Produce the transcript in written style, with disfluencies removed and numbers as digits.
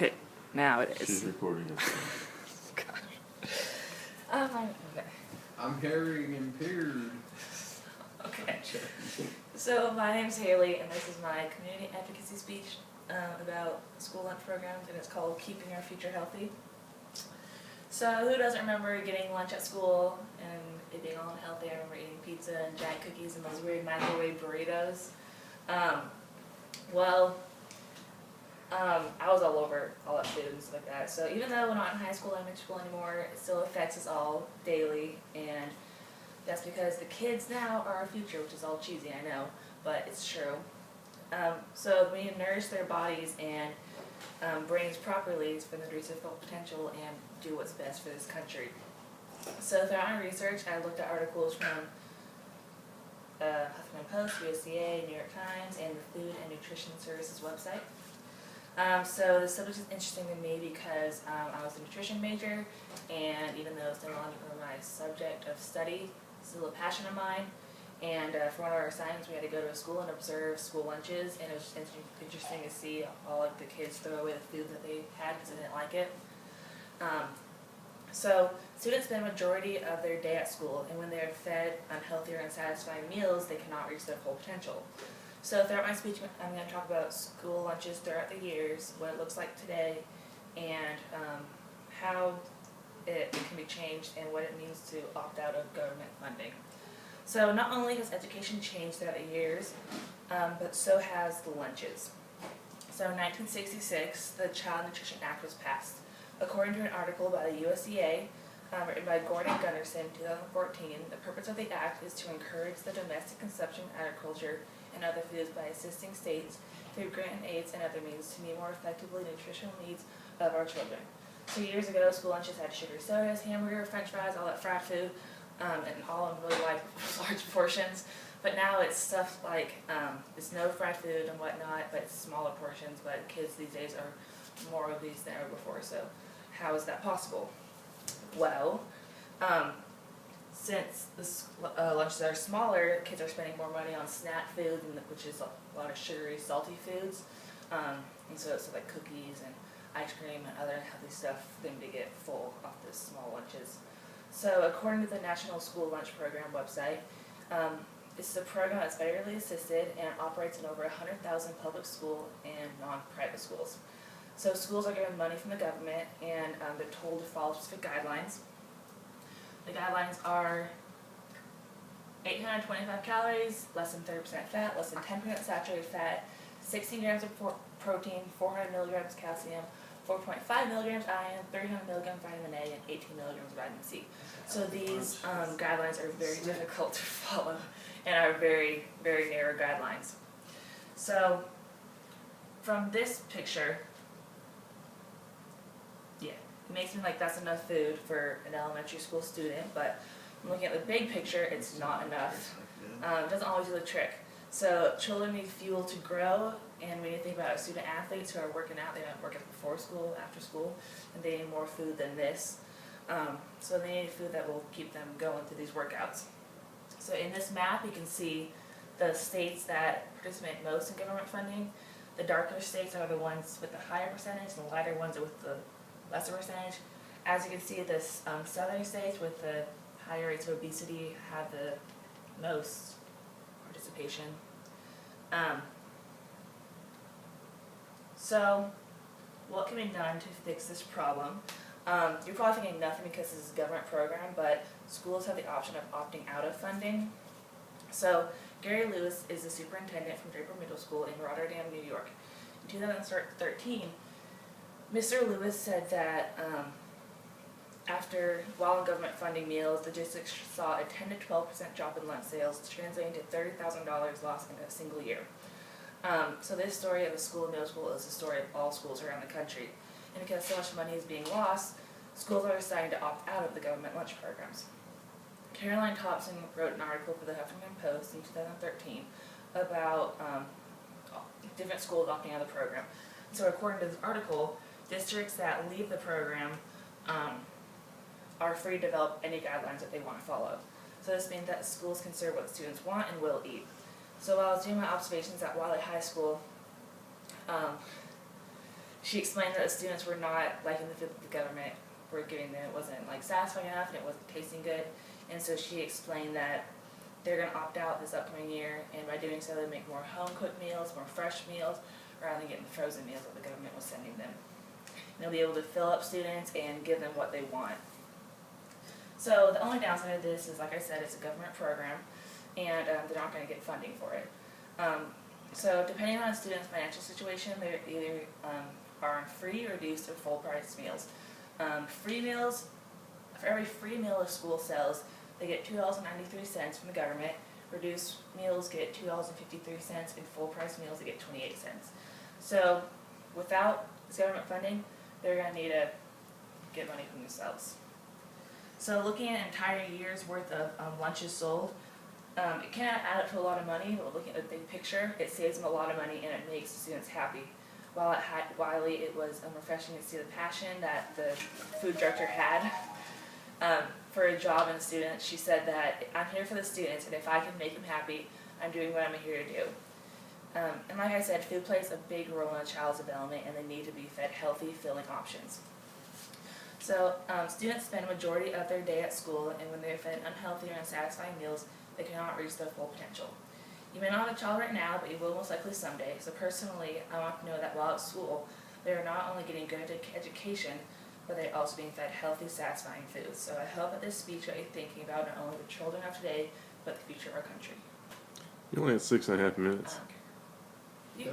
Okay, now it She's is. recording us. Okay. I'm herring impaired. Okay. So my name's Haley, and this is my community advocacy speech about school lunch programs, and it's called Keeping Our Future Healthy. So who doesn't remember getting lunch at school and it being all unhealthy? I remember eating pizza and giant cookies and those weird microwave burritos. I was all over all that food and stuff like that. So even though we're not in high school, elementary school anymore, it still affects us all daily, and that's because the kids now are our future, which is all cheesy, I know, but it's true. So we need to nourish their bodies and brains properly for them to reach their full potential and do what's best for this country. So throughout my research, I looked at articles from Huffington Post, USDA, New York Times, and the Food and Nutrition Services website. So the subject is interesting to me because I was a nutrition major, and even though it's no longer my subject of study, it's still a passion of mine. And for one of our assignments, we had to go to a school and observe school lunches, and it was just interesting to see all like the kids throw away the food that they had because they didn't like it. So students spend a majority of their day at school, and when they are fed unhealthy or unsatisfying meals, they cannot reach their full potential. So throughout my speech, I'm going to talk about school lunches throughout the years, what it looks like today, and how it can be changed and what it means to opt out of government funding. So not only has education changed throughout the years, but so has the lunches. So in 1966, the Child Nutrition Act was passed. According to an article by the USDA, written by Gordon Gunderson in 2014, the purpose of the act is to encourage the domestic consumption of agriculture and other foods by assisting states through grant aids and other means to meet more effectively the nutritional needs of our children. So years ago, school lunches had sugary sodas, hamburger, french fries, all that fried food, and all in really large portions. But now it's stuff like, it's no fried food and whatnot, but it's smaller portions, but kids these days are more obese than ever before, so how is that possible? Well, since the lunches are smaller, kids are spending more money on snack food, which is a lot of sugary, salty foods, and so it's like cookies and ice cream and other healthy stuff for them to get full off the small lunches. So according to the National School Lunch Program website, it's a program that's federally assisted and operates in over 100,000 public school and non-private schools. So schools are given money from the government, and they're told to follow specific guidelines. The guidelines are 825 calories, less than 30% fat, less than 10% saturated fat, 16 grams of protein, 400 milligrams calcium, 4.5 milligrams iron, 300 milligrams vitamin A, and 18 milligrams vitamin C. So these guidelines are very difficult to follow and are very, very narrow guidelines. So from this picture, yeah, it makes me like that's enough food for an elementary school student, but looking at the big picture, it's not enough. It doesn't always do the trick. So children need fuel to grow, and when you think about student athletes who are working out, they don't work out before school, after school, and they need more food than this. So they need food that will keep them going through these workouts. So in this map, you can see the states that participate most in government funding. The darker states are the ones with the higher percentage, and the lighter ones are with the lesser percentage. As you can see, the southern states with the higher rates of obesity have the most participation. So what can be done to fix this problem? You're probably thinking nothing because this is a government program, but schools have the option of opting out of funding. So Gary Lewis is the superintendent from Draper Middle School in Rotterdam, New York. In 2013, Mr. Lewis said that while government funding meals, the district saw a 10 to 12% drop in lunch sales, translating to $30,000 lost in a single year. So this story of a school and middle school is the story of all schools around the country. And because so much money is being lost, schools are deciding to opt out of the government lunch programs. Caroline Thompson wrote an article for the Huffington Post in 2013 about different schools opting out of the program. So according to this article, districts that leave the program are free to develop any guidelines that they want to follow. So this means that schools can serve what students want and will eat. So while I was doing my observations at Wiley High School, She explained that the students were not liking the food that the government were giving them. It wasn't like satisfying enough and it wasn't tasting good. And so she explained that they're going to opt out this upcoming year, and by doing so they make more home-cooked meals, more fresh meals, rather than getting the frozen meals that the government was sending them. And they'll be able to fill up students and give them what they want. So the only downside of this is, like I said, it's a government program, and they're not going to get funding for it. So depending on a student's financial situation, they either are on free, reduced, or full price meals. Free meals, for every free meal a school sells, they get $2.93 from the government. Reduced meals get $2.53, and full price meals they get 28 cents. So without this government funding, they're going to need to get money from themselves. So looking at an entire year's worth of lunches sold, it can add up to a lot of money, but looking at the big picture, it saves them a lot of money and it makes the students happy. While at Wiley, it was refreshing to see the passion that the food director had for a job and students. She said that I'm here for the students, and if I can make them happy, I'm doing what I'm here to do. And like I said, food plays a big role in a child's development, and they need to be fed healthy, filling options. So students spend a majority of their day at school, and when they're fed unhealthy or unsatisfying meals, they cannot reach their full potential. You may not have a child right now, but you will most likely someday. So personally, I want to know that while at school, they are not only getting good education, but they're also being fed healthy, satisfying food. So I hope that this speech got you thinking about not only the children of today, but the future of our country. You only had 6.5 minutes. Okay.